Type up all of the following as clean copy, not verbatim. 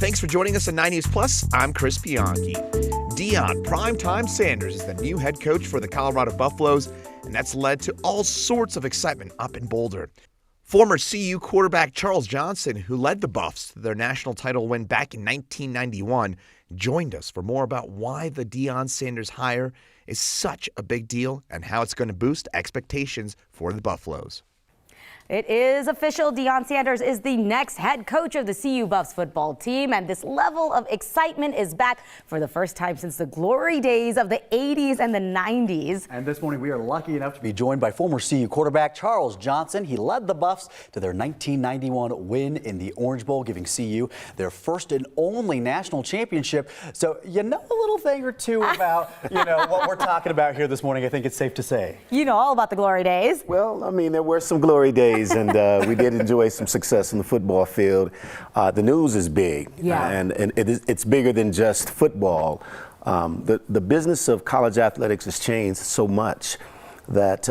Thanks for joining us on 9 News Plus. I'm Chris Bianchi. Deion Primetime Sanders is the new head coach for the Colorado Buffaloes, and that's led to all sorts of excitement up in Boulder. Former CU quarterback Charles Johnson, who led the Buffs to their national title win back in 1991, joined us for more about why the Deion Sanders hire is such a big deal and how it's going to boost expectations for the Buffaloes. It is official. Deion Sanders is the next head coach of the CU Buffs football team, and this level of excitement is back for the first time since the glory days of the 80s and the 90s. And this morning we are lucky enough to be joined by former CU quarterback Charles Johnson. He led the Buffs to their 1991 win in the Orange Bowl, giving CU their first and only national championship. So you know a little thing or two about, what we're talking about here this morning, I think it's safe to say. You know all about the glory days. Well, I mean, there were some glory days. And we did enjoy some success in the football field. The news is big, and it's bigger than just football. The business of college athletics has changed so much that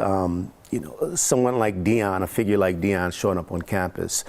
someone like Deion, a figure like Deion, showing up on campus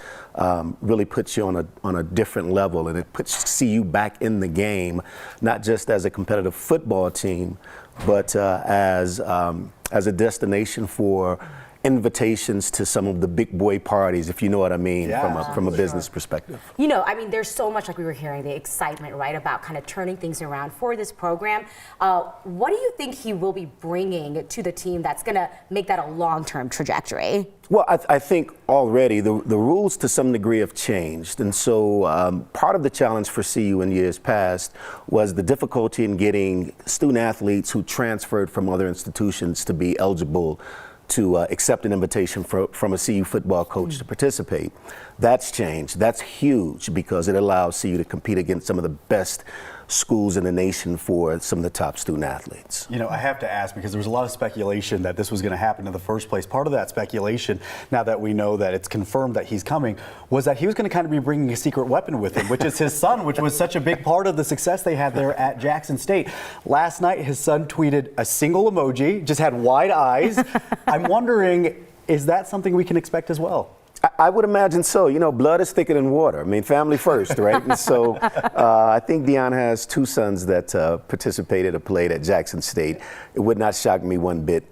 really puts you on a different level, and it puts CU back in the game, not just as a competitive football team, but as a destination for invitations to some of the big boy parties, if you know what I mean, from a business perspective. There's so much, like we were hearing, the excitement, right, about kind of turning things around for this program. What do you think he will be bringing to the team that's going to make that a long-term trajectory? Well, I think already the rules to some degree have changed. And so part of the challenge for CU in years past was the difficulty in getting student athletes who transferred from other institutions to be eligible to accept an invitation from a CU football coach to participate. That's changed. That's huge because it allows CU to compete against some of the best schools in the nation for some of the top student athletes. I have to ask, because there was a lot of speculation that this was going to happen in the first place. Part of that speculation, now that we know that it's confirmed that he's coming, was that he was going to kind of be bringing a secret weapon with him, which is his son, which was such a big part of the success they had there at Jackson State. Last night, his son tweeted a single emoji, just had wide eyes. I'm wondering, is that something we can expect as well? I would imagine so. Blood is thicker than water. I mean, family first, right? And so I think Deion has two sons that participated or played at Jackson State. It would not shock me one bit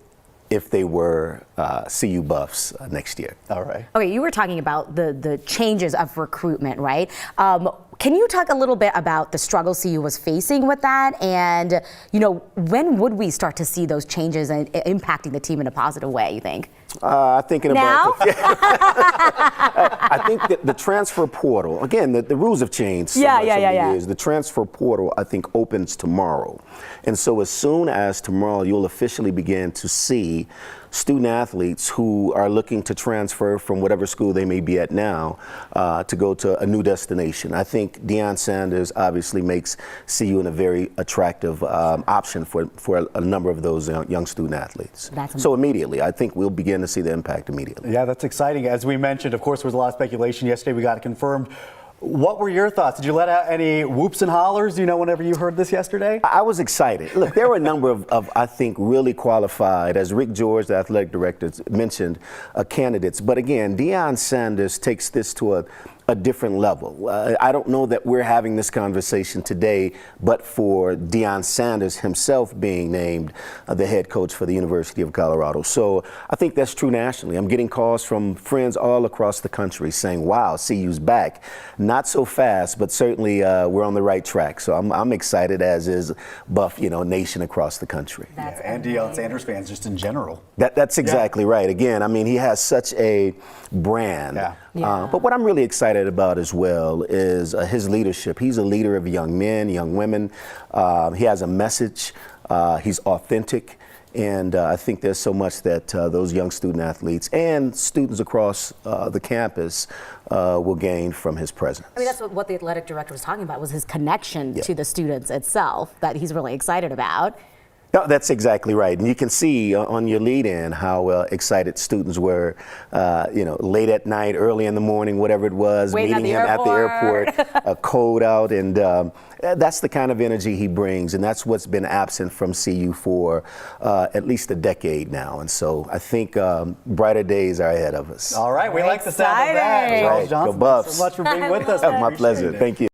if they were CU Buffs next year. All right. Okay, you were talking about the changes of recruitment, right? Can you talk a little bit about the struggle CU was facing with that? And, when would we start to see those changes and impacting the team in a positive way, you think? I think in now? I think that the transfer portal, again, the rules have changed so much over the years. The transfer portal, I think, opens tomorrow. And so as soon as tomorrow, you'll officially begin to see student athletes who are looking to transfer from whatever school they may be at now to go to a new destination. I think Deion Sanders obviously makes CU a very attractive option for a number of those young student athletes. So immediately, I think we'll begin to see the impact immediately. Yeah, that's exciting. As we mentioned, of course, there was a lot of speculation yesterday. We got it confirmed. What were your thoughts? Did you let out any whoops and hollers, whenever you heard this yesterday? I was excited. Look, there were a number of I think, really qualified, as Rick George, the athletic director, mentioned, candidates. But again, Deion Sanders takes this to a different level. I don't know that we're having this conversation today, but for Deion Sanders himself being named the head coach for the University of Colorado. So I think that's true nationally. I'm getting calls from friends all across the country saying, wow, CU's back. Not so fast, but certainly we're on the right track. So I'm excited, as is Buff, nation across the country. And Deion Sanders fans just in general. That's exactly right. Again, I mean, he has such a brand. But what I'm really excited about as well is his leadership. He's a leader of young men, young women. He has a message. He's authentic. And I think there's so much that those young student athletes and students across the campus will gain from his presence. I mean, that's what the athletic director was talking about, was his connection to the students itself that he's really excited about. No, that's exactly right. And you can see on your lead-in how excited students were, late at night, early in the morning, whatever it was, meeting him at the airport, a code out. And that's the kind of energy he brings. And that's what's been absent from CU for at least a decade now. And so I think brighter days are ahead of us. All right. We like the sound of that. Charles Johnson, thanks so much for being with us. My pleasure. Thank you.